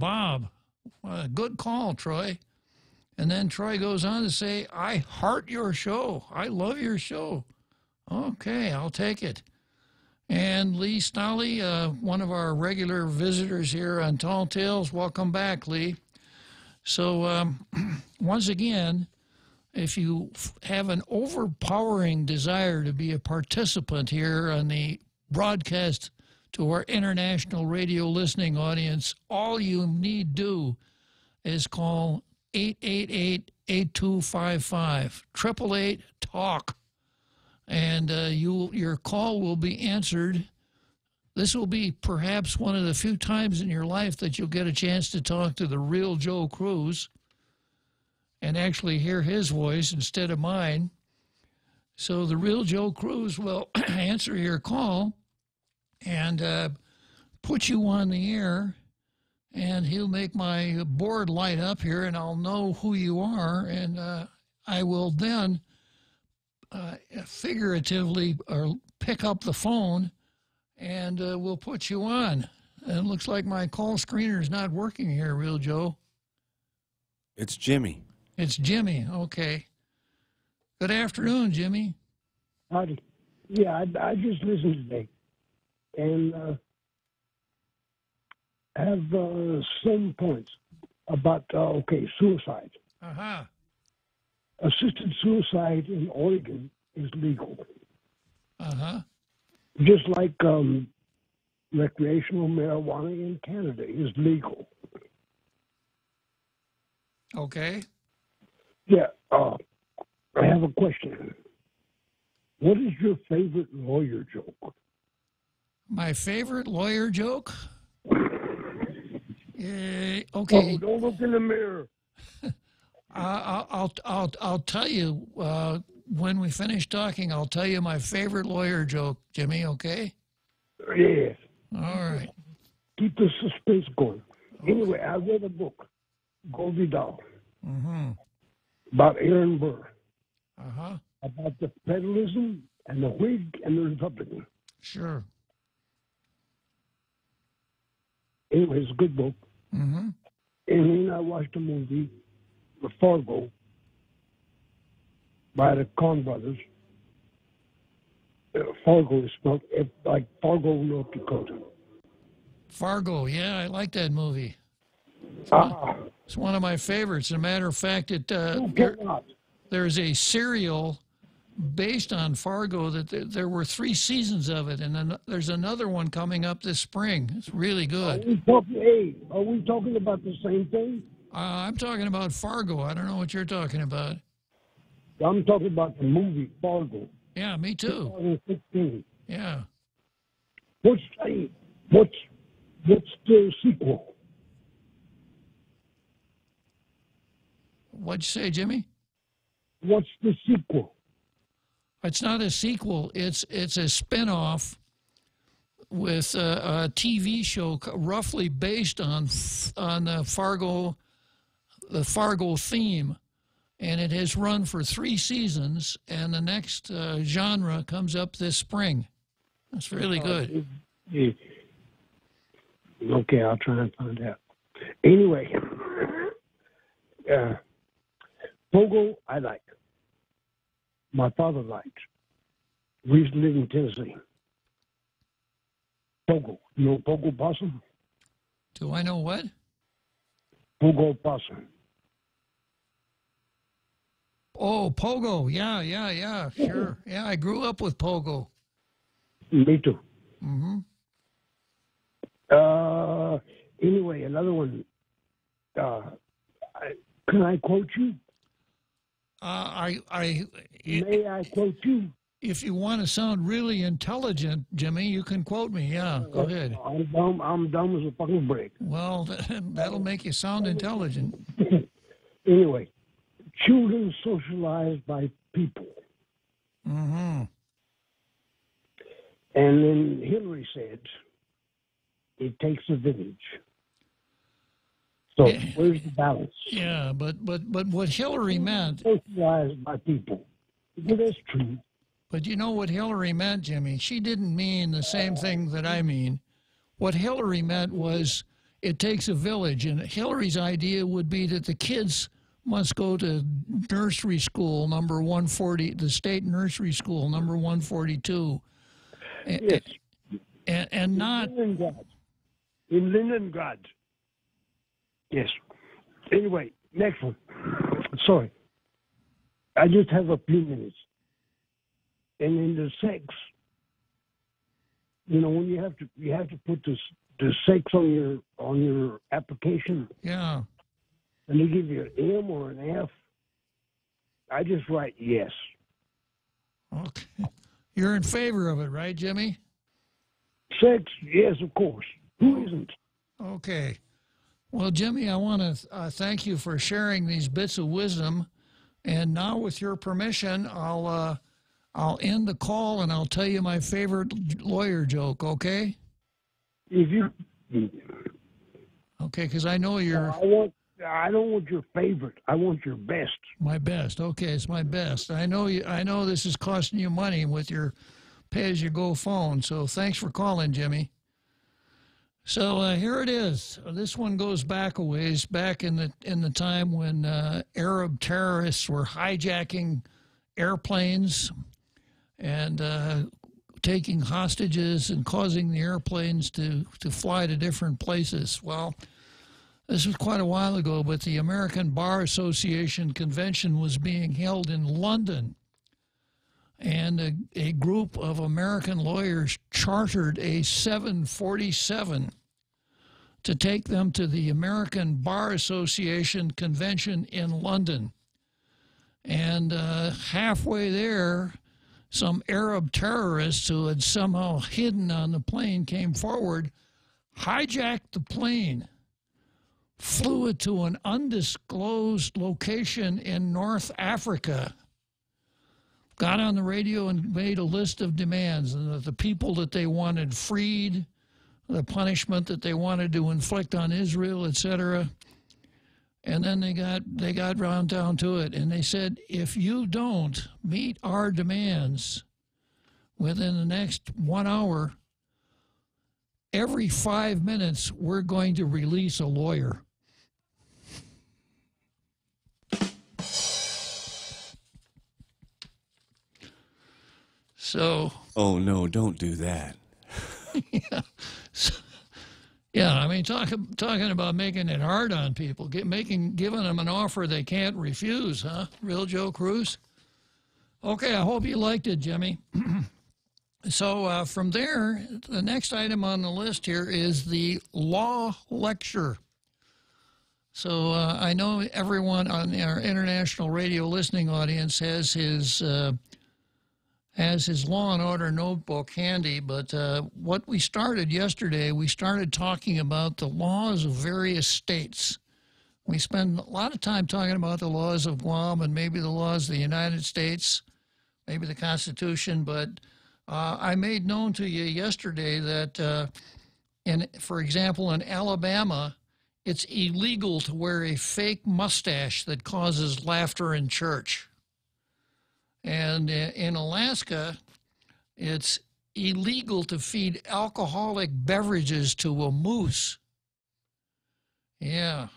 Bob. Good call, Troy. And then Troy goes on to say, I heart your show. I love your show. Okay, I'll take it. And Lee Stolley, one of our regular visitors here on Tall Tales. Welcome back, Lee. So once again, if you have an overpowering desire to be a participant here on the broadcast to our international radio listening audience, all you need do is call 888-8255, 888-TALK, and your call will be answered. This will be perhaps one of the few times in your life that you'll get a chance to talk to the real Joe Cruz and actually hear his voice instead of mine. So the real Joe Cruz will answer your call and put you on the air, and he'll make my board light up here, and I'll know who you are, and I will then figuratively pick up the phone, and we'll put you on. And it looks like my call screener is not working here, Real Joe. It's Jimmy. It's Jimmy, okay. Good afternoon, Jimmy. Howdy. Yeah, I just listened today, and have some points about, suicide. Uh-huh. Assisted suicide in Oregon is legal. Uh-huh. Just like recreational marijuana in Canada is legal. Okay. Yeah, I have a question. What is your favorite lawyer joke? My favorite lawyer joke? Okay. Oh, don't look in the mirror. I'll tell you when we finish talking. I'll tell you my favorite lawyer joke, Jimmy. Okay. Yes. All right. Keep the suspense going. Anyway, I read a book, Goldie Doll, about Aaron Burr, about the federalism and the Whig and the Republican. Sure. Anyway, it's a good book. And then I watched a movie, The Fargo, by the Coen brothers. Fargo is spelled like Fargo, North Dakota. Fargo, yeah, I like that movie. It's one of my favorites. As a matter of fact, there's a serial based on Fargo that there were 3 seasons of it, and then there's another one coming up this spring. It's really good. Are we talking about the same thing? I'm talking about Fargo. I don't know what you're talking about. I'm talking about the movie Fargo. Yeah, me too. 2016. Yeah. What's the sequel? What'd you say, Jimmy? What's the sequel? It's not a sequel. It's a spin-off with a TV show roughly based on the Fargo theme, and it has run for 3 seasons. And the next genre comes up this spring. It's really good. Okay, I'll try and find out. Anyway, Pogo I like. My father liked. We used to live in Tennessee. Pogo. You know Pogo Possum? Do I know what? Pogo Possum. Oh, Pogo. Yeah, sure. Yeah, I grew up with Pogo. Me too. Anyway, another one. Can I quote you? May I quote you? If you want to sound really intelligent, Jimmy, you can quote me. Yeah, go ahead. I'm dumb as a fucking brick. Well, that'll make you sound intelligent. Anyway, children socialized by people. And then Hillary said, it takes a village. So where's the balance? Yeah, but what Hillary meant... Socialized by people. Well, that's true. But you know what Hillary meant, Jimmy? She didn't mean the same thing that I mean. What Hillary meant was it takes a village. And Hillary's idea would be that the kids must go to nursery school number 140, the state nursery school number 142. Yes. And not... In Leningrad. Yes. Anyway, next one. Sorry. I just have a few minutes. And in the sex, you know, when you have to put the sex on your application. Yeah. And they give you an M or an F. I just write yes. Okay. You're in favor of it, right, Jimmy? Sex, yes, of course. Who isn't? Okay. Well, Jimmy, I want to thank you for sharing these bits of wisdom. And now, with your permission, I'll end the call and I'll tell you my favorite lawyer joke. Okay? If you. Okay, because I know you're. I don't want your favorite. I want your best. My best. Okay, it's my best. I know you. I know this is costing you money with your pay-as-you-go phone. So thanks for calling, Jimmy. So here it is. This one goes back a ways, back in the time when Arab terrorists were hijacking airplanes and taking hostages and causing the airplanes to fly to different places. Well, this was quite a while ago, but the American Bar Association convention was being held in London. And a group of American lawyers chartered a 747 to take them to the American Bar Association convention in London. And halfway there, some Arab terrorists who had somehow hidden on the plane came forward, hijacked the plane, flew it to an undisclosed location in North Africa, got on the radio and made a list of demands, and the people that they wanted freed, the punishment that they wanted to inflict on Israel, etc. And then they got round down to it, and they said, if you don't meet our demands within the next 1 hour, every 5 minutes we're going to release a lawyer. So. Oh no! Don't do that. Yeah. So, yeah, I mean, talking about making it hard on people, giving them an offer they can't refuse, huh? Real Joe Cruz. Okay, I hope you liked it, Jimmy. So from there, the next item on the list here is the law lecture. So I know everyone on our international radio listening audience has his Law and Order notebook handy, but what we started yesterday, we started talking about the laws of various states. We spend a lot of time talking about the laws of Guam and maybe the laws of the United States, maybe the Constitution, but I made known to you yesterday that, for example, in Alabama, it's illegal to wear a fake mustache that causes laughter in church. And in Alaska, it's illegal to feed alcoholic beverages to a moose. Yeah.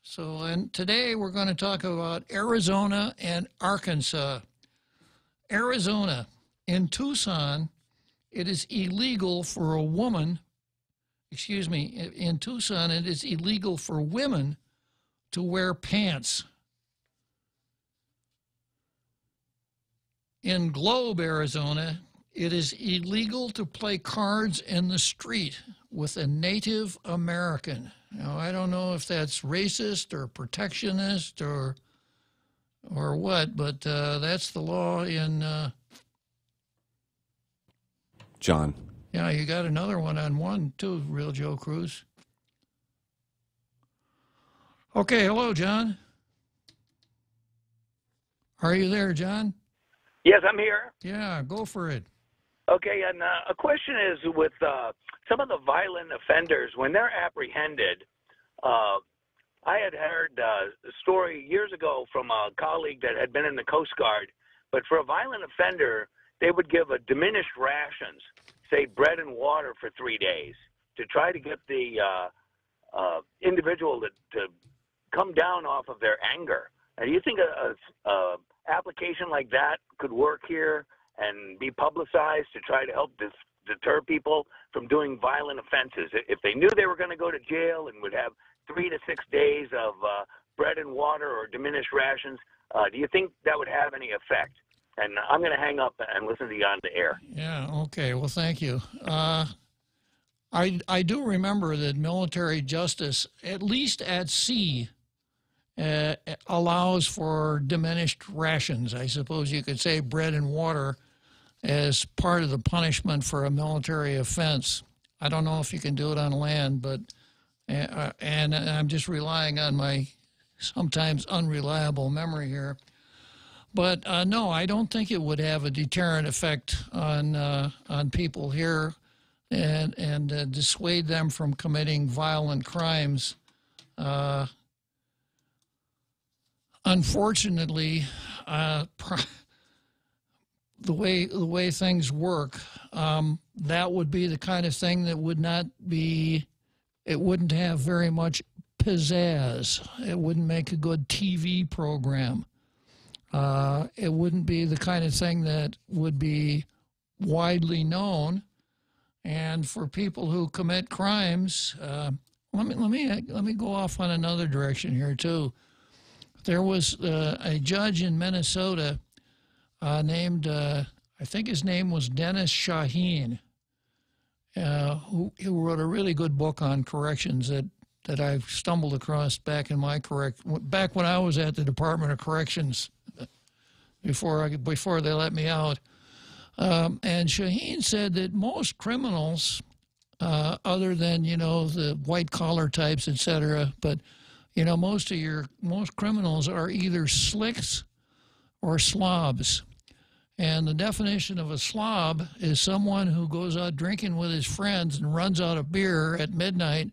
So, and today we're going to talk about Arizona and Arkansas. Arizona, in Tucson, it is illegal for a woman, in Tucson, it is illegal for women to wear pants. In Globe, Arizona, it is illegal to play cards in the street with a Native American. Now, I don't know if that's racist or protectionist or what, but that's the law in... John. Yeah, you got another one on one, too, Real Joe Cruz. Okay, hello, John. Are you there, John? Yes, I'm here. Yeah, go for it. Okay, and a question is with some of the violent offenders, when they're apprehended, I had heard a story years ago from a colleague that had been in the Coast Guard, but for a violent offender, they would give a diminished rations, say bread and water for 3 days, to try to get the individual to come down off of their anger. And do you think a application like that could work here and be publicized to try to help deter people from doing violent offenses? If they knew they were going to go to jail and would have 3 to 6 days of bread and water or diminished rations, do you think that would have any effect? And I'm going to hang up and listen to you on the air. Yeah, okay. Well, thank you. I do remember that military justice, at least at sea, allows for diminished rations. I suppose you could say bread and water as part of the punishment for a military offense. I don't know if you can do it on land, but and I'm just relying on my sometimes unreliable memory here. But no, I don't think it would have a deterrent effect on people here and dissuade them from committing violent crimes. Unfortunately, the way things work, that would be the kind of thing that would not be. It wouldn't have very much pizzazz. It wouldn't make a good TV program. It wouldn't be the kind of thing that would be widely known. And for people who commit crimes, let me go off on another direction here too. There was a judge in Minnesota named, I think his name was Dennis Shaheen, who wrote a really good book on corrections that I've stumbled across back when I was at the Department of Corrections before they let me out. And Shaheen said that most criminals, other than the white collar types, etc., but most criminals are either slicks or slobs. And the definition of a slob is someone who goes out drinking with his friends and runs out of beer at midnight,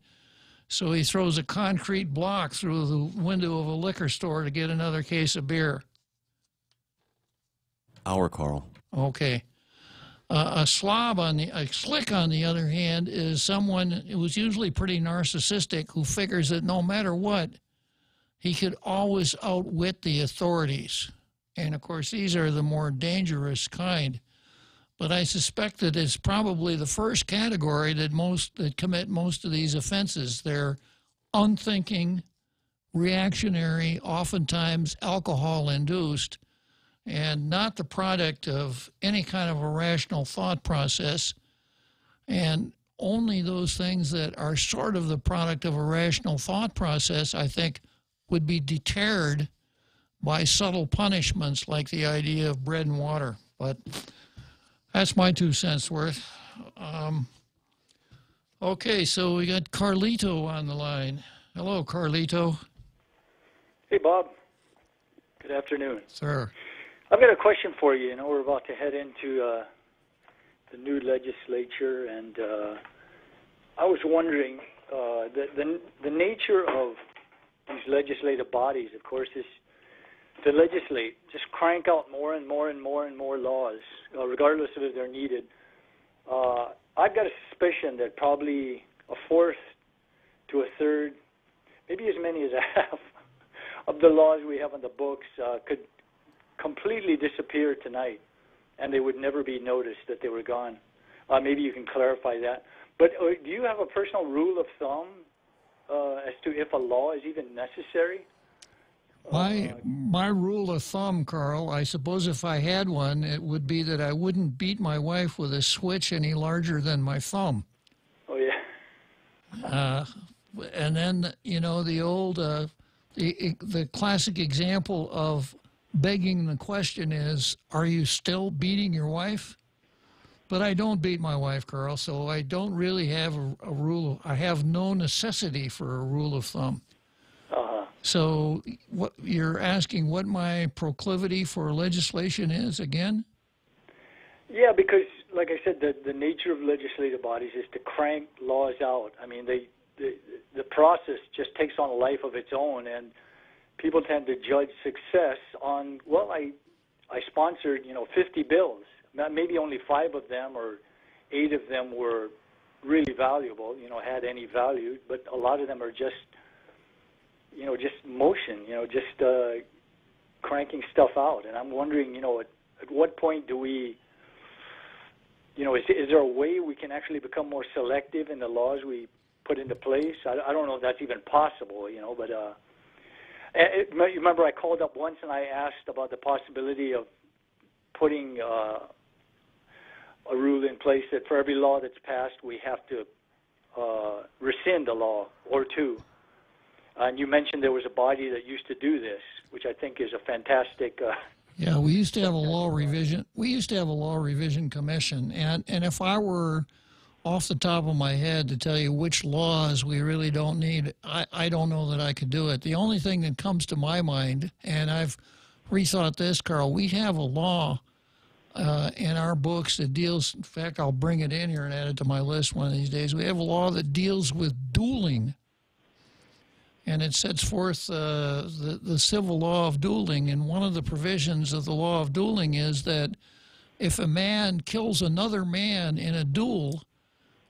so he throws a concrete block through the window of a liquor store to get another case of beer. Carl. Okay. A slick, on the other hand, is someone who's usually pretty narcissistic who figures that no matter what, he could always outwit the authorities. And, of course, these are the more dangerous kind. But I suspect that it's probably the first category that commit most of these offenses. They're unthinking, reactionary, oftentimes alcohol-induced, and not the product of any kind of a rational thought process. And only those things that are sort of the product of a rational thought process, I think, would be deterred by subtle punishments like the idea of bread and water. But that's my 2 cents worth. Okay, so we got Carlito on the line. Hello, Carlito. Hey, Bob. Good afternoon. Sir. I've got a question for you. We're about to head into the new legislature, and I was wondering, the nature of these legislative bodies, of course, is to legislate, just crank out more and more and more and more laws, regardless of if they're needed. I've got a suspicion that probably a fourth to a third, maybe as many as a half of the laws we have on the books could completely disappear tonight, and they would never be noticed that they were gone. Maybe you can clarify that. But do you have a personal rule of thumb as to if a law is even necessary? My rule of thumb, Carl, I suppose if I had one, it would be that I wouldn't beat my wife with a switch any larger than my thumb. Oh, yeah. And then, the old, the classic example of begging the question is, are you still beating your wife? But I don't beat my wife, Carl, so I don't really have a rule. I have no necessity for a rule of thumb. So what you're asking what my proclivity for legislation is again? Yeah, because like I said, the nature of legislative bodies is to crank laws out. I mean, the process just takes on a life of its own, and people tend to judge success on, well, I sponsored 50 bills. Maybe only 5 of them or 8 of them were really valuable, had any value, but a lot of them are just, just motion, just cranking stuff out. And I'm wondering, at what point do we, is there a way we can actually become more selective in the laws we put into place? I don't know if that's even possible, but you remember I called up once and I asked about the possibility of putting a rule in place that for every law that's passed, we have to rescind a law or two. And you mentioned there was a body that used to do this, which I think is a fantastic. Yeah, we used to have a law revision. We used to have a law revision commission, and if I were off the top of my head to tell you which laws we really don't need, I don't know that I could do it. The only thing that comes to my mind, and I've rethought this, Carl, we have a law in our books that deals, in fact, I'll bring it in here and add it to my list one of these days. We have a law that deals with dueling, and it sets forth the civil law of dueling. And one of the provisions of the law of dueling is that if a man kills another man in a duel,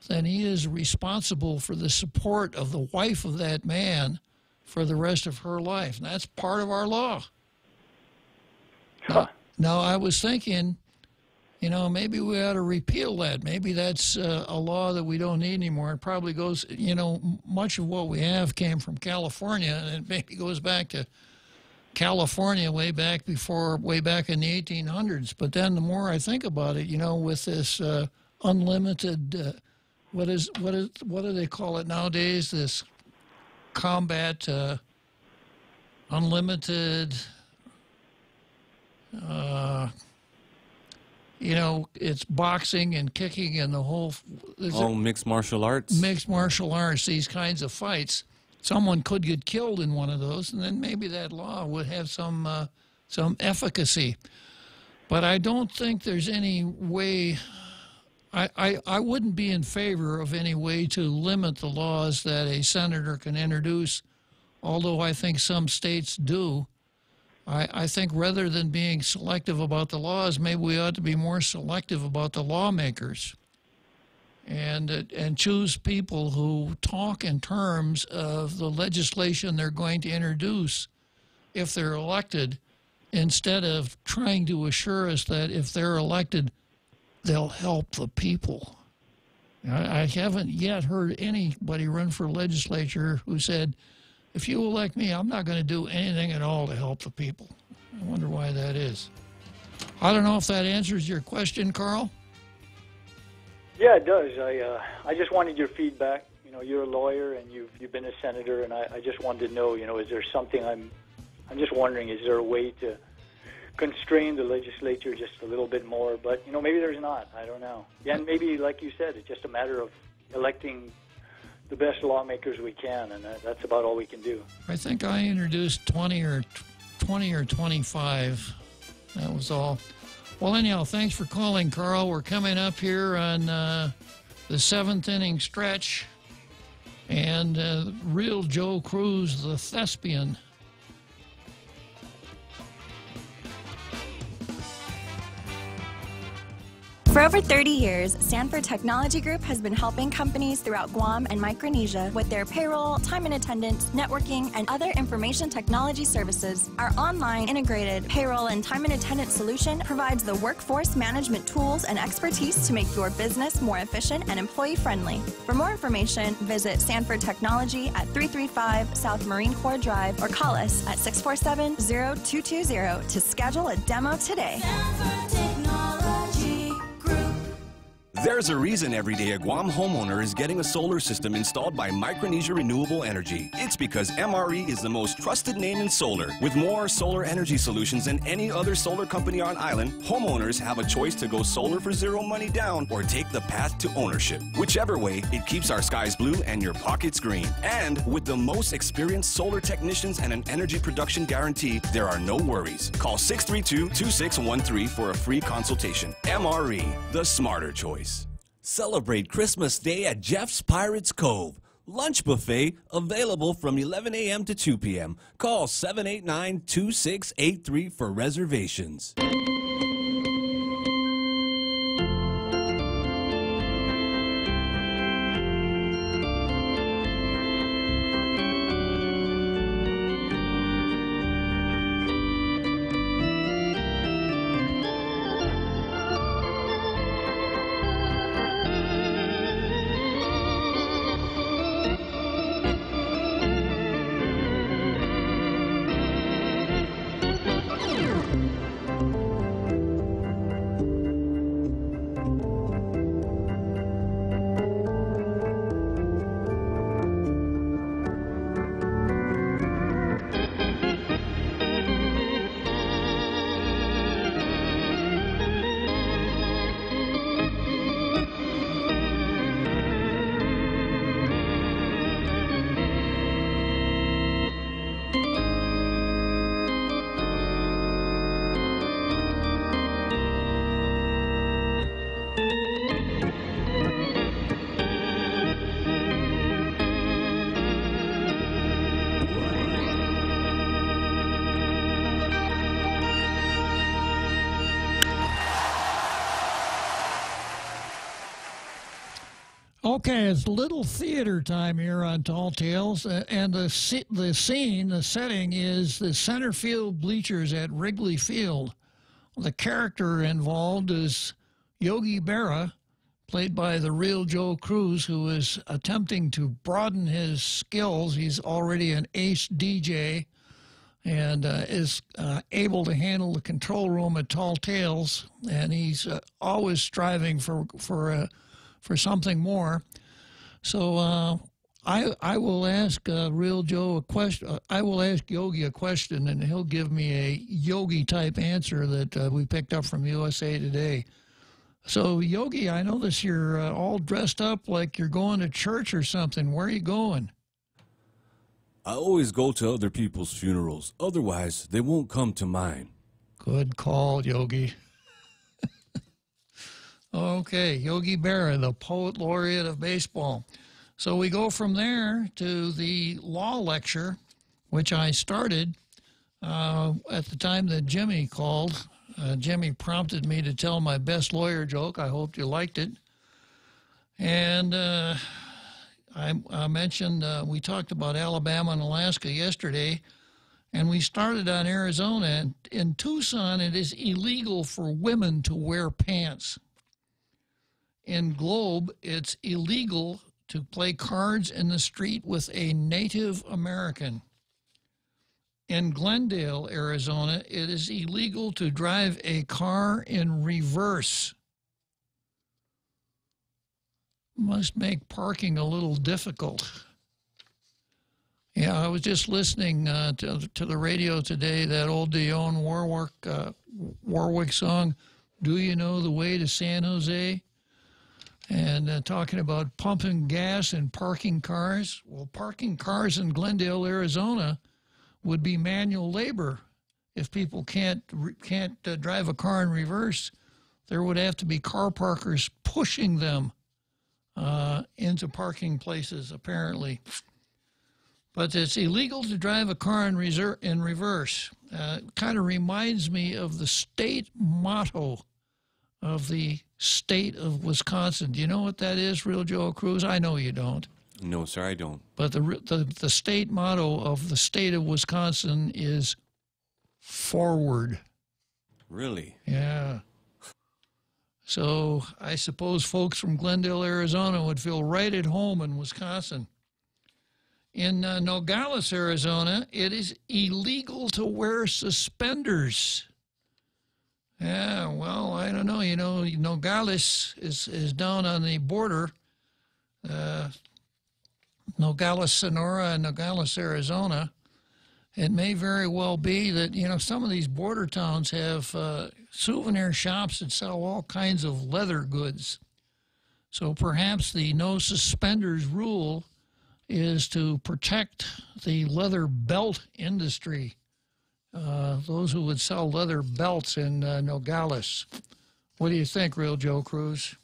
then he is responsible for the support of the wife of that man for the rest of her life. And that's part of our law. Huh. Now, I was thinking, maybe we ought to repeal that. Maybe that's a law that we don't need anymore. It probably goes, much of what we have came from California, and it maybe goes back to California way back in the 1800s. But then the more I think about it, with this unlimited, what do they call it nowadays? This combat, unlimited. It's boxing and kicking and the whole. Mixed martial arts. Mixed martial arts. These kinds of fights. Someone could get killed in one of those, and then maybe that law would have some efficacy. But I don't think there's any way. I wouldn't be in favor of any way to limit the laws that a senator can introduce, although I think some states do. I think rather than being selective about the laws, maybe we ought to be more selective about the lawmakers and choose people who talk in terms of the legislation they're going to introduce if they're elected, instead of trying to assure us that if they're elected, they'll help the people. I haven't yet heard anybody run for legislature who said, if you elect me, I'm not going to do anything at all to help the people. I wonder why that is. I don't know if that answers your question, Carl. Yeah, it does. I just wanted your feedback. You're a lawyer and you've been a senator, and I just wanted to know, is there something I'm just wondering, is there a way to constrain the legislature just a little bit more? But, maybe there's not. I don't know. Yeah, and maybe, like you said, it's just a matter of electing the best lawmakers we can, and that's about all we can do. I think I introduced 20 or 25. That was all. Well, anyhow, thanks for calling, Carl. We're coming up here on the 7th inning stretch, and real Joe Cruz, the thespian. For over 30 years, Sanford Technology Group has been helping companies throughout Guam and Micronesia with their payroll, time and attendance, networking, and other information technology services. Our online integrated payroll and time and attendance solution provides the workforce management tools and expertise to make your business more efficient and employee-friendly. For more information, visit Sanford Technology at 335 South Marine Corps Drive or call us at 647-0220 to schedule a demo today. There's a reason every day a Guam homeowner is getting a solar system installed by Micronesia Renewable Energy. It's because MRE is the most trusted name in solar. With more solar energy solutions than any other solar company on island, homeowners have a choice to go solar for zero money down or take the path to ownership. Whichever way, it keeps our skies blue and your pockets green. And with the most experienced solar technicians and an energy production guarantee, there are no worries. Call 632-2613 for a free consultation. MRE, the smarter choice. Celebrate Christmas Day at Jeff's Pirates Cove. Lunch buffet available from 11 a.m. to 2 p.m. Call 789-2683 for reservations. Okay, it's little theater time here on Tall Tales, and the scene, the setting is the center field bleachers at Wrigley Field. The character involved is Yogi Berra, played by the real Joe Cruz, who is attempting to broaden his skills. He's already an ace DJ and is able to handle the control room at Tall Tales, and he's always striving for something more. So I will ask Real Joe a question. I will ask Yogi a question, and he'll give me a Yogi-type answer that we picked up from USA Today. So, Yogi, I notice you're all dressed up like you're going to church or something. Where are you going? I always go to other people's funerals. Otherwise, they won't come to mine. Good call, Yogi. Okay, Yogi Berra, the poet laureate of baseball. So we go from there to the law lecture, which I started at the time that Jimmy called. Jimmy prompted me to tell my best lawyer joke. I hope you liked it. And I mentioned we talked about Alabama and Alaska yesterday, and we started on Arizona. And in Tucson, it is illegal for women to wear pants. In Globe, it's illegal to play cards in the street with a Native American. In Glendale, Arizona, it is illegal to drive a car in reverse. Must make parking a little difficult. Yeah, I was just listening to the radio today, that old Dionne Warwick song, Do You Know the Way to San Jose? And talking about pumping gas and parking cars. Well, parking cars in Glendale, Arizona would be manual labor. If people can't drive a car in reverse, there would have to be car parkers pushing them into parking places, apparently. But it's illegal to drive a car in reverse. Kind of reminds me of the state motto of the state of Wisconsin. Do you know what that is, Real Joe Cruz? I know you don't. No, sir, I don't. But the state motto of the state of Wisconsin is forward. Really? Yeah. So I suppose folks from Glendale, Arizona would feel right at home in Wisconsin. In Nogales, Arizona, it is illegal to wear suspenders. Yeah, well, I don't know. You know, Nogales is down on the border. Nogales, Sonora, and Nogales, Arizona. It may very well be that, you know, some of these border towns have souvenir shops that sell all kinds of leather goods. So perhaps the no suspenders rule is to protect the leather belt industry. Those who would sell leather belts in Nogales. What do you think, Real Joe Cruz?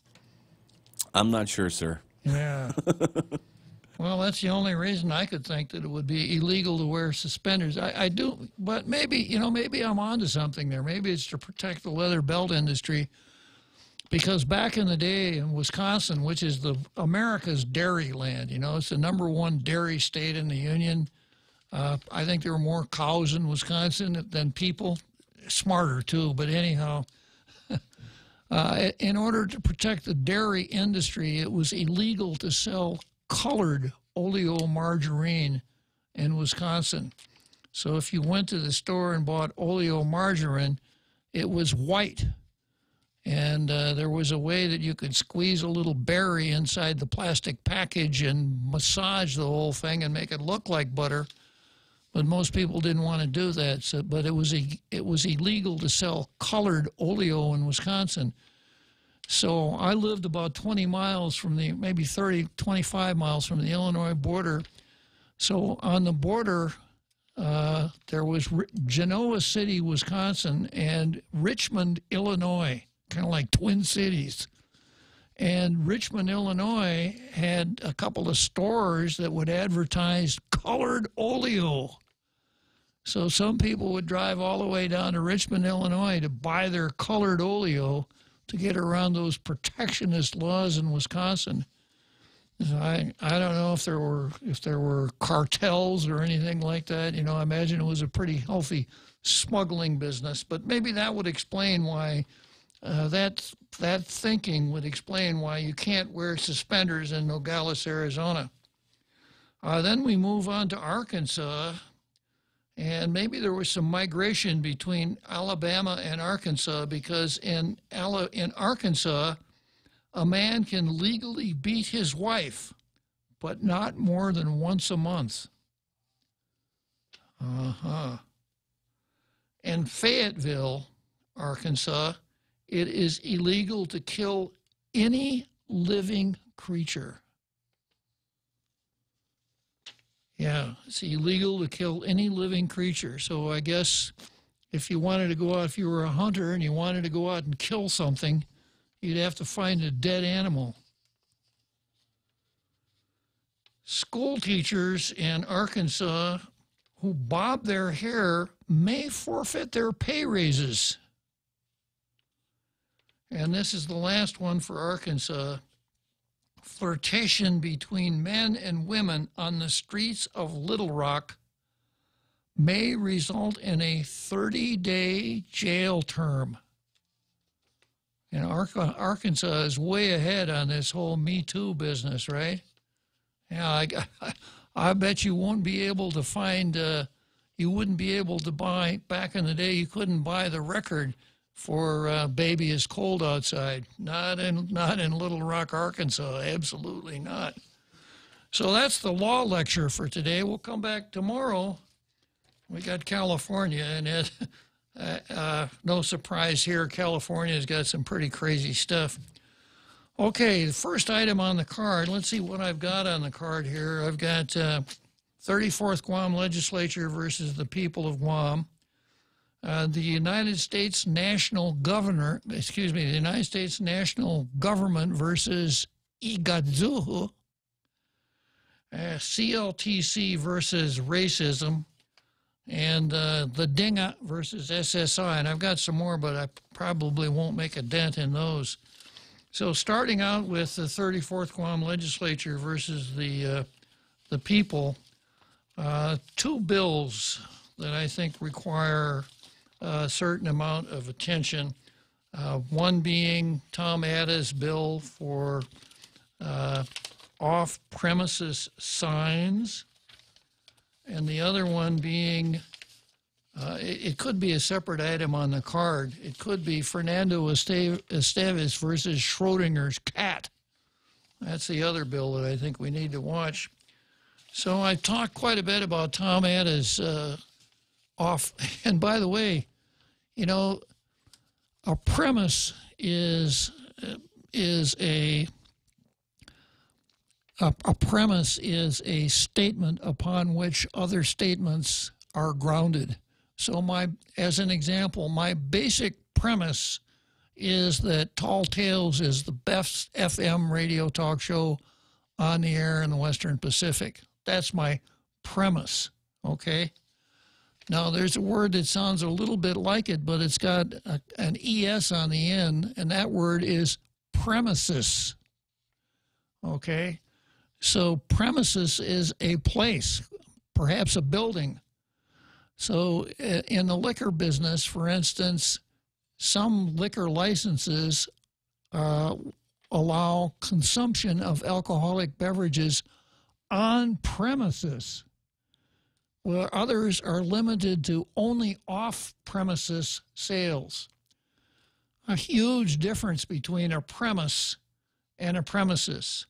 I'm not sure, sir. Yeah. Well, that's the only reason I could think that it would be illegal to wear suspenders. I do, but maybe I'm onto something there. Maybe it's to protect the leather belt industry, because back in the day in Wisconsin, which is America's dairy land, it's the #1 dairy state in the union. I think there were more cows in Wisconsin than people. Smarter, too, but anyhow. In order to protect the dairy industry, it was illegal to sell colored oleomargarine in Wisconsin. So if you went to the store and bought oleomargarine, it was white. And there was a way that you could squeeze a little berry inside the plastic package and massage the whole thing and make it look like butter. But most people didn't want to do that. But it was illegal to sell colored oleo in Wisconsin. So I lived about 20 miles from maybe 30, 25 miles from the Illinois border. So on the border, there was Genoa City, Wisconsin, and Richmond, Illinois, kind of like twin cities. And Richmond, Illinois had a couple of stores that would advertise colored oleo. So some people would drive all the way down to Richmond, Illinois to buy their colored oleo to get around those protectionist laws in Wisconsin. So I don't know if there were cartels or anything like that. You know, I imagine it was a pretty healthy smuggling business, but maybe that would explain why that thinking would explain why you can't wear suspenders in Nogales, Arizona. Then we move on to Arkansas, and maybe there was some migration between Alabama and Arkansas, because in Arkansas, a man can legally beat his wife, but not more than once a month. In Fayetteville, Arkansas, it is illegal to kill any living creature. Yeah, it's illegal to kill any living creature. So I guess if you wanted to go out, if you were a hunter and you wanted to go out and kill something, you'd have to find a dead animal. School teachers in Arkansas who bob their hair may forfeit their pay raises. And this is the last one for Arkansas. Flirtation between men and women on the streets of Little Rock may result in a 30-day jail term. And Arkansas is way ahead on this whole Me Too business, right? Yeah, I bet you won't be able to find, you wouldn't be able to buy, back in the day, you couldn't buy the record for Baby Is Cold Outside. Not in Little Rock, Arkansas. Absolutely not. So that's the law lecture for today. We'll come back tomorrow. We got California, and no surprise here, California's got some pretty crazy stuff. Okay, the first item on the card, let's see what I've got on the card here. I've got 34th Guam Legislature versus the people of Guam. The United States National Government versus Igadzuhu. CLTC versus racism. And the Dinga versus SSI. And I've got some more, but I probably won't make a dent in those. So starting out with the 34th Guam Legislature versus the people, two bills that I think require a certain amount of attention. One being Tom Atta's bill for off-premises signs, and the other one being, it could be a separate item on the card. It could be Fernando Esteves versus Schrodinger's cat. That's the other bill that I think we need to watch. So I talked quite a bit about Tom Atta's off. And by the way, you know, a premise is a premise is a statement upon which other statements are grounded. So as an example, my basic premise is that Tall Tales is the best FM radio talk show on the air in the Western Pacific. That's my premise, okay? Now, there's a word that sounds a little bit like it, but it's got an ES on the end, and that word is premises, okay? So premises is a place, perhaps a building. So in the liquor business, for instance, some liquor licenses allow consumption of alcoholic beverages on premises, where others are limited to only off-premises sales. A huge difference between a premise and a premises.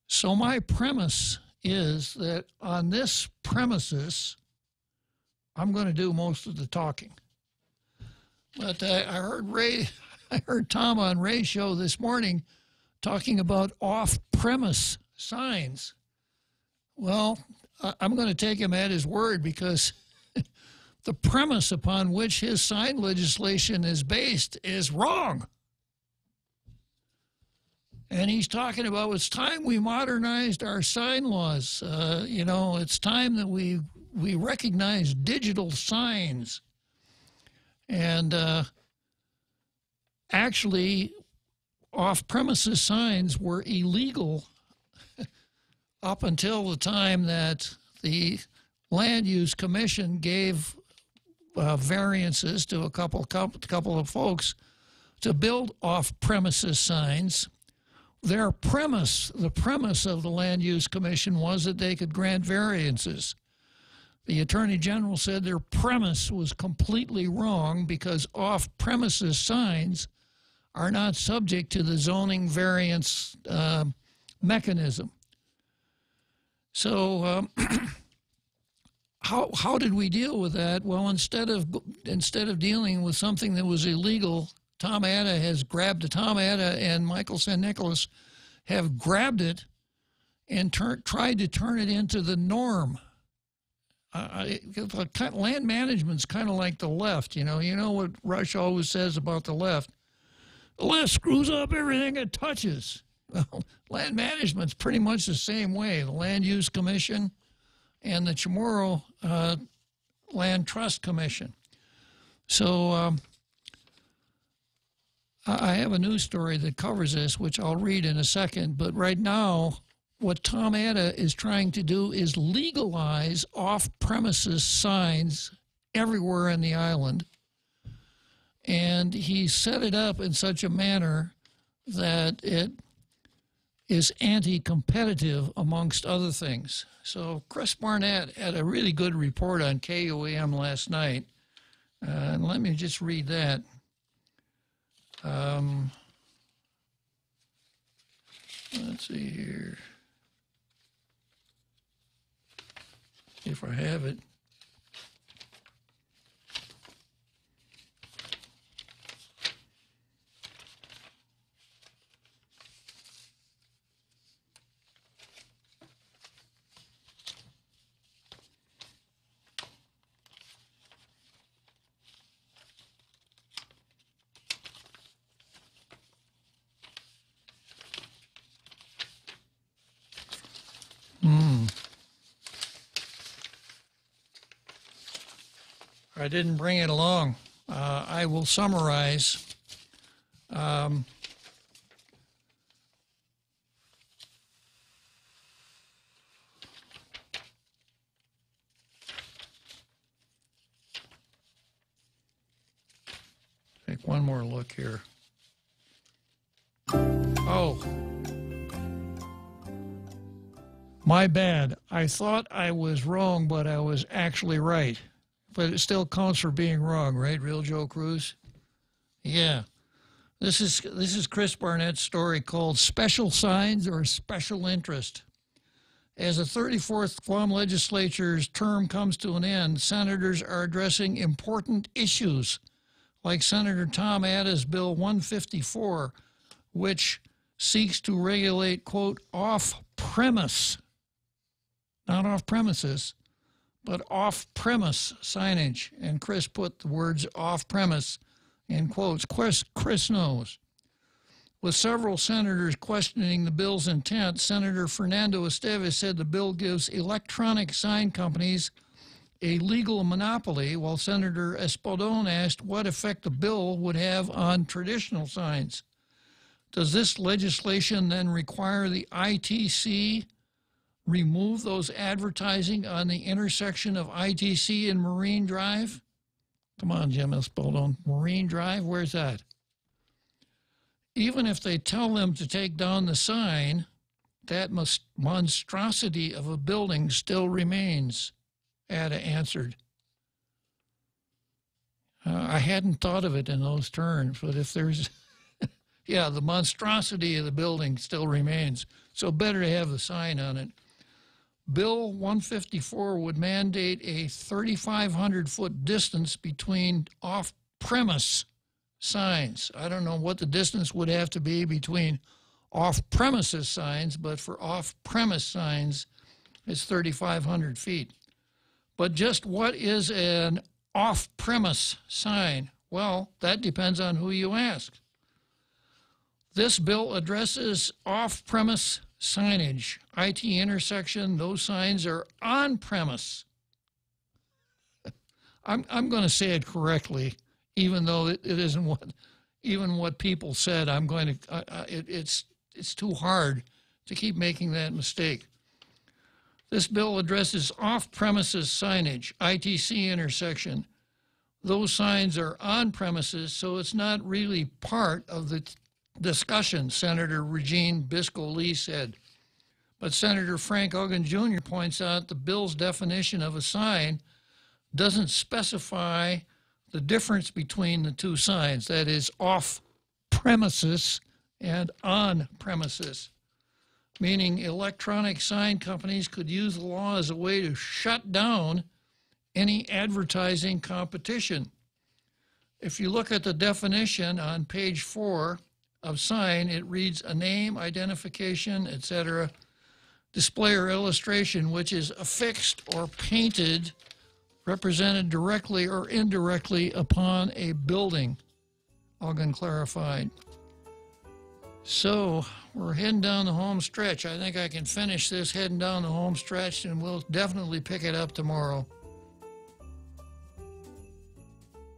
So my premise is that on this premises, I'm going to do most of the talking. But I heard Tom on Ray's show this morning talking about off-premise signs. Well, I'm going to take him at his word, because the premise upon which his sign legislation is based is wrong. And he's talking about it's time we modernized our sign laws. You know, it's time that we recognize digital signs. And actually, off-premises signs were illegal up until the time that the Land Use Commission gave variances to a couple of folks to build off-premises signs. The premise of the Land Use Commission was that they could grant variances. The Attorney General said their premise was completely wrong because off-premises signs are not subject to the zoning variance mechanism. So how did we deal with that? Well, instead of dealing with something that was illegal, Tom Atta and Michael St. Nicholas have grabbed it and tried to turn it into the norm. Land management's kind of like the left, you know what Rush always says about the left. The left screws up everything it touches. Well, land management's pretty much the same way. The Land Use Commission and the Chamorro Land Trust Commission. So I have a news story that covers this, which I'll read in a second. But right now, what Tom Atta is trying to do is legalize off-premises signs everywhere in the island. And he set it up in such a manner that it is anti-competitive, amongst other things. So Chris Barnett had a really good report on KUAM last night. And let me just read that. Let's see here. If I have it. I didn't bring it along. I will summarize. Take one more look here. Oh. My bad. I thought I was wrong, but I was actually right. But it still counts for being wrong, right, Real Joe Cruz? Yeah. This is Chris Barnett's story called Special Signs or Special Interest. As the 34th Guam legislature's term comes to an end, senators are addressing important issues like Senator Tom Atta's Bill 154, which seeks to regulate, quote, off-premise, not off-premises, but off-premise signage. And Chris put the words off-premise in quotes. Chris knows. With several senators questioning the bill's intent, Senator Fernando Esteves said the bill gives electronic sign companies a legal monopoly, while Senator Espadon asked what effect the bill would have on traditional signs. Does this legislation then require the ITC remove those advertising on the intersection of ITC and Marine Drive? Come on, Jim Espadon. Marine Drive, where's that? Even if they tell them to take down the sign, that monstrosity of a building still remains, Atta answered. I hadn't thought of it in those terms, but if there's, yeah, the monstrosity of the building still remains, so better to have the sign on it. Bill 154 would mandate a 3,500-foot distance between off-premise signs. I don't know what the distance would have to be between off-premises signs, but for off-premise signs, it's 3,500 feet. But just what is an off-premise sign? Well, that depends on who you ask. This bill addresses off-premise signage. IT intersection, those signs are on-premise. I'm going to say it correctly, even though it isn't what people said. I'm going to. It's too hard to keep making that mistake. This bill addresses off-premises signage, ITC intersection. Those signs are on premises, so it's not really part of the discussion, Senator Regine Biscoe-Lee said. But Senator Frank Uggan Jr. points out the bill's definition of a sign doesn't specify the difference between the two signs, that is, off premises and on premises, meaning electronic sign companies could use the law as a way to shut down any advertising competition. If you look at the definition on page 4 of sign, it reads a name, identification, etc., display or illustration which is affixed or painted, represented directly or indirectly upon a building, Uggan clarified. So we're heading down the home stretch. I think I can finish this heading down the home stretch, and we'll definitely pick it up tomorrow.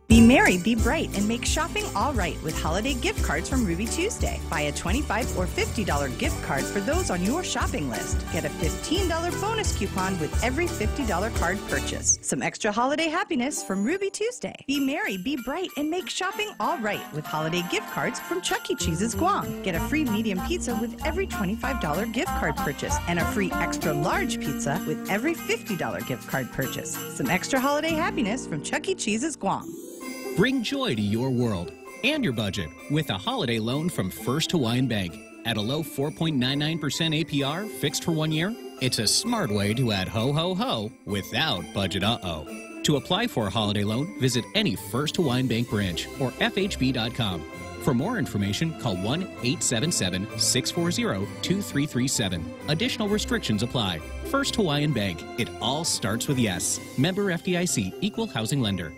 Be merry, be bright, and make shopping all right with holiday gift cards from Ruby Tuesday. Buy a $25 or $50 gift card for those on your shopping list. Get a $15 bonus coupon with every $50 card purchase. Some extra holiday happiness from Ruby Tuesday. Be merry, be bright, and make shopping all right with holiday gift cards from Chuck E. Cheese's Guam. Get a free medium pizza with every $25 gift card purchase and a free extra large pizza with every $50 gift card purchase. Some extra holiday happiness from Chuck E. Cheese's Guam. Bring joy to your world and your budget with a holiday loan from First Hawaiian Bank. At a low 4.99% APR fixed for 1 year, it's a smart way to add ho-ho-ho without budget uh-oh. To apply for a holiday loan, visit any First Hawaiian Bank branch or FHB.com. For more information, call 1-877-640-2337. Additional restrictions apply. First Hawaiian Bank. It all starts with yes. Member FDIC, Equal Housing Lender.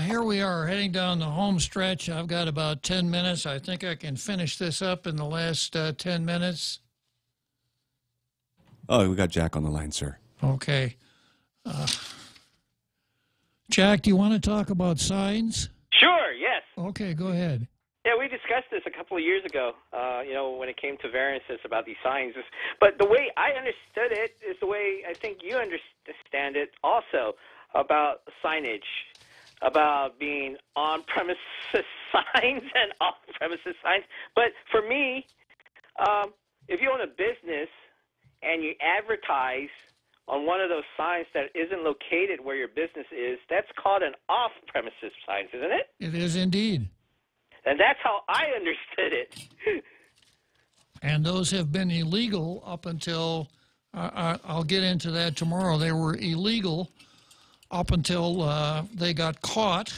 Here we are heading down the home stretch. I've got about 10 minutes. I think I can finish this up in the last 10 minutes. Oh, we got Jack on the line, sir. Okay. Jack, do you want to talk about signs? Sure, yes. Okay, go ahead. Yeah, we discussed this a couple of years ago, when it came to variances about these signs. But the way I understood it is the way I think you understand it also about signage, about being on-premises signs and off-premises signs. But for me, if you own a business and you advertise on one of those signs that isn't located where your business is, that's called an off-premises sign, isn't it? It is indeed. And that's how I understood it. And those have been illegal up until, I'll get into that tomorrow. They were illegal up until they got caught.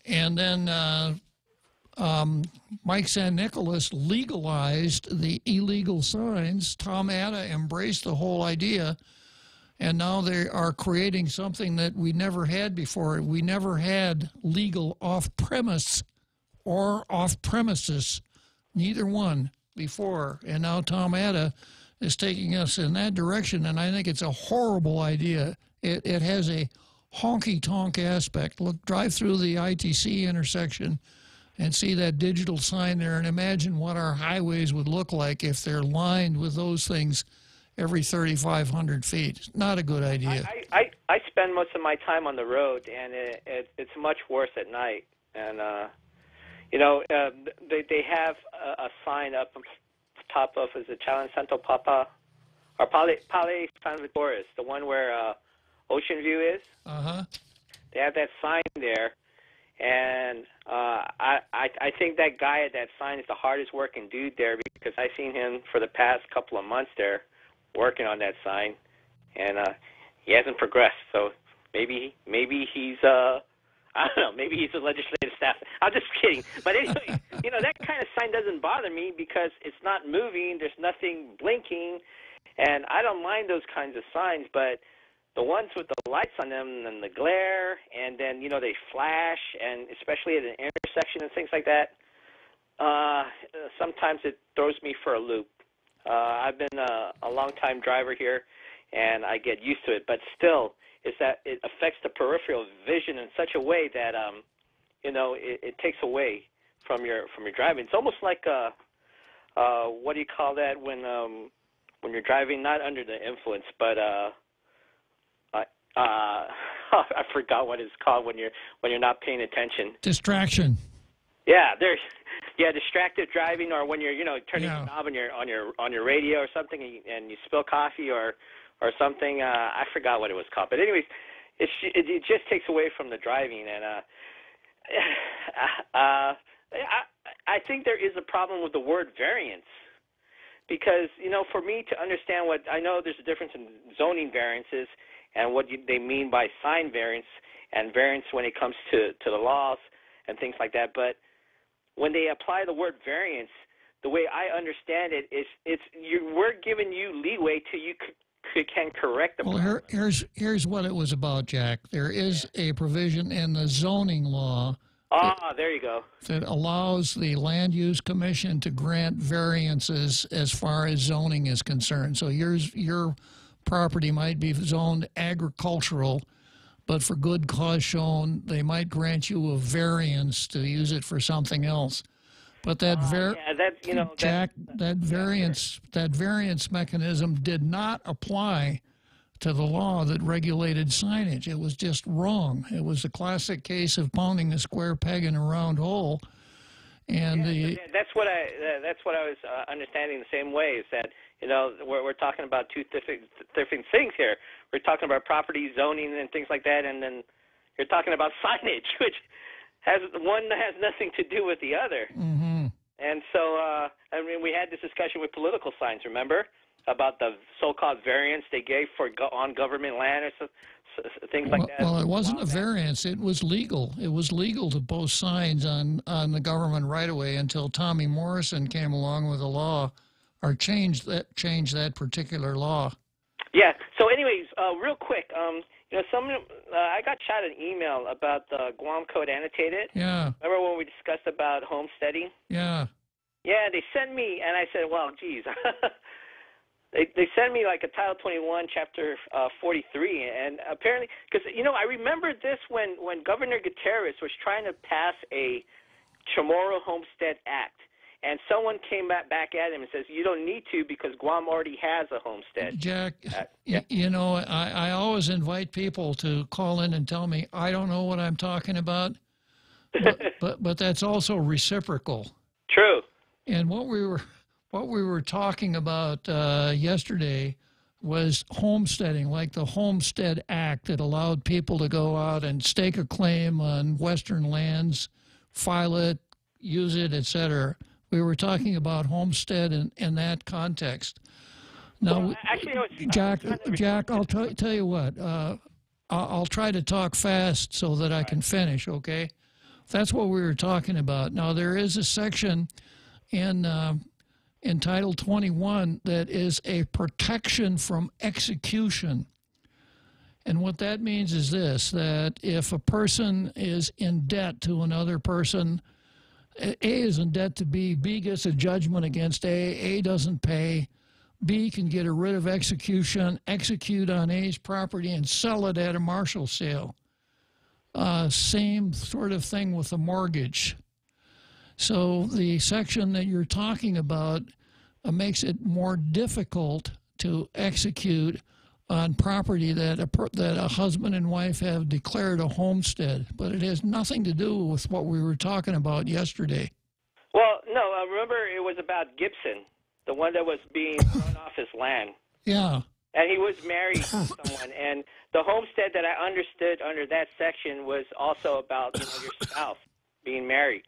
And then Mike San Nicolas legalized the illegal signs. Tom Atta embraced the whole idea. And now they are creating something that we never had before. We never had legal off-premise or off-premises, neither one before. And now Tom Atta is taking us in that direction, and I think it's a horrible idea. It has a honky-tonk aspect. Look, drive through the ITC intersection and see that digital sign there, and imagine what our highways would look like if they're lined with those things every 3,500 feet. It's not a good idea. I spend most of my time on the road, and it's much worse at night. And they have a sign up on top of, is it Challenge Santo Papa? Or Pale San Victoris, the one where Ocean View is. Uh-huh. They have that sign there. And I think that guy at that sign is the hardest working dude there, because I've seen him for the past couple of months there working on that sign. And he hasn't progressed. So maybe he's... I don't know, maybe he's a legislative staff. I'm just kidding. But anyway, that kind of sign doesn't bother me because it's not moving, there's nothing blinking, and I don't mind those kinds of signs. But the ones with the lights on them and the glare, and then, they flash, and especially at an intersection and things like that, sometimes it throws me for a loop. I've been a long-time driver here, and I get used to it, but still, it's that it affects the peripheral vision in such a way that, it takes away from your driving. It's almost like what do you call that when you're driving not under the influence, but I forgot what it's called when you're not paying attention. Distraction. Yeah, distracted driving, or when you're turning the knob on your radio or something, and you spill coffee or something. I forgot what it was called, but anyways, it just takes away from the driving, and I think there is a problem with the word variance, because for me to understand what I know, there's a difference in zoning variances and what they mean by sign variance and variance when it comes to the laws and things like that, but when they apply the word variance, the way I understand it is we're giving you leeway till you can correct the problem. Well, here's what it was about, Jack. There is a provision in the zoning law. There you go. That allows the Land Use Commission to grant variances as far as zoning is concerned. So your property might be zoned agricultural, but for good cause shown, they might grant you a variance to use it for something else. But that variance mechanism did not apply to the law that regulated signage. It was just wrong. It was a classic case of pounding a square peg in a round hole. And that's what I was understanding the same way, is that we're talking about two different things here. We're talking about property zoning and things like that, and then you're talking about signage, which has nothing to do with the other. Mm-hmm. And so, we had this discussion with political signs, remember, about the so-called variance they gave on government land or things like that. Well, it wasn't a variance. It was legal. It was legal to post signs on the government right-of-way until Tommy Morrison came along with a law or changed that particular law. Yeah. So, anyways, real quick, I got shot an email about the Guam Code Annotated. Yeah. Remember when we discussed about homesteading? Yeah. Yeah, they sent me, and I said, well, geez. They sent me like a Title 21, Chapter 43, and apparently, because, I remember this when Governor Gutierrez was trying to pass a Chamorro Homestead Act. And someone came back at him and says, you don't need to because Guam already has a homestead. Jack, I always invite people to call in and tell me, I don't know what I'm talking about, but that's also reciprocal. True. And what we were talking about yesterday was homesteading, like the Homestead Act that allowed people to go out and stake a claim on Western lands, file it, use it, etc. We were talking about homestead in that context. Now, Jack, I'll tell you what. I'll try to talk fast so that I can finish, okay? That's what we were talking about. Now, there is a section in Title 21 that is a protection from execution. And what that means is this, that if a person is in debt to another person, A is in debt to B gets a judgment against A doesn't pay, B can get a writ of execution, execute on A's property, and sell it at a marshal sale. Same sort of thing with a mortgage. So the section that you're talking about makes it more difficult to execute on property that a husband and wife have declared a homestead, but it has nothing to do with what we were talking about yesterday. Well, no, remember it was about Gibson, the one that was being thrown off his land. Yeah. And he was married to someone, and the homestead that I understood under that section was also about your spouse being married.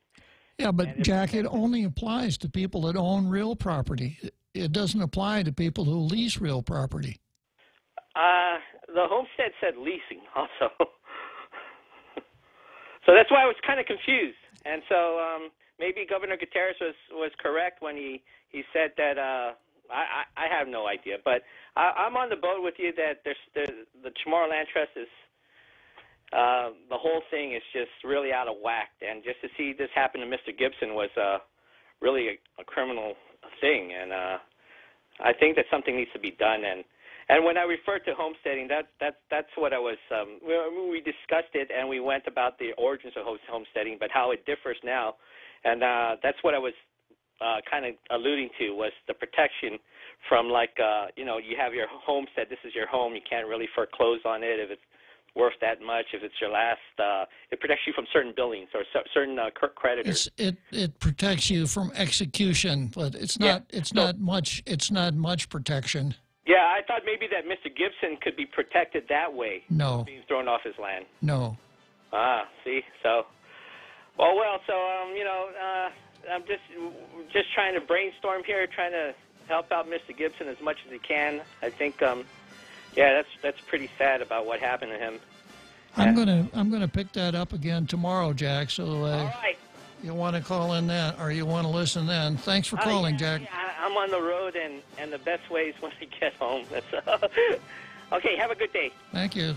Yeah, but Jack, it only applies to people that own real property. It doesn't apply to people who lease real property. The homestead said leasing also. So that's why I was kind of confused. And so maybe Governor Gutierrez was correct when he said that I have no idea. But I'm on the boat with you that the Chamorro Land Trust is, the whole thing is just really out of whack. And just to see this happen to Mr. Gibson was really a criminal thing. And I think that something needs to be done. And when I referred to homesteading, that's what I was. We discussed it, and we went about the origins of homesteading, but how it differs now, and that's what I was kind of alluding to, was the protection from, like, you have your homestead. This is your home. You can't really foreclose on it if it's worth that much. If it's your last, it protects you from certain buildings or certain creditors. It protects you from execution, but it's not. Yeah. It's not much protection. Yeah, I thought maybe that Mr. Gibson could be protected that way. No. Being thrown off his land. No. See, so, so I'm just trying to brainstorm here, trying to help out Mr. Gibson as much as he can. I think, that's pretty sad about what happened to him. I'm gonna pick that up again tomorrow, Jack. So all right. You want to call in then, or you want to listen then? Thanks for calling, Jack. Yeah, I'm on the road, and the best way is when I get home. That's okay. Have a good day. Thank you.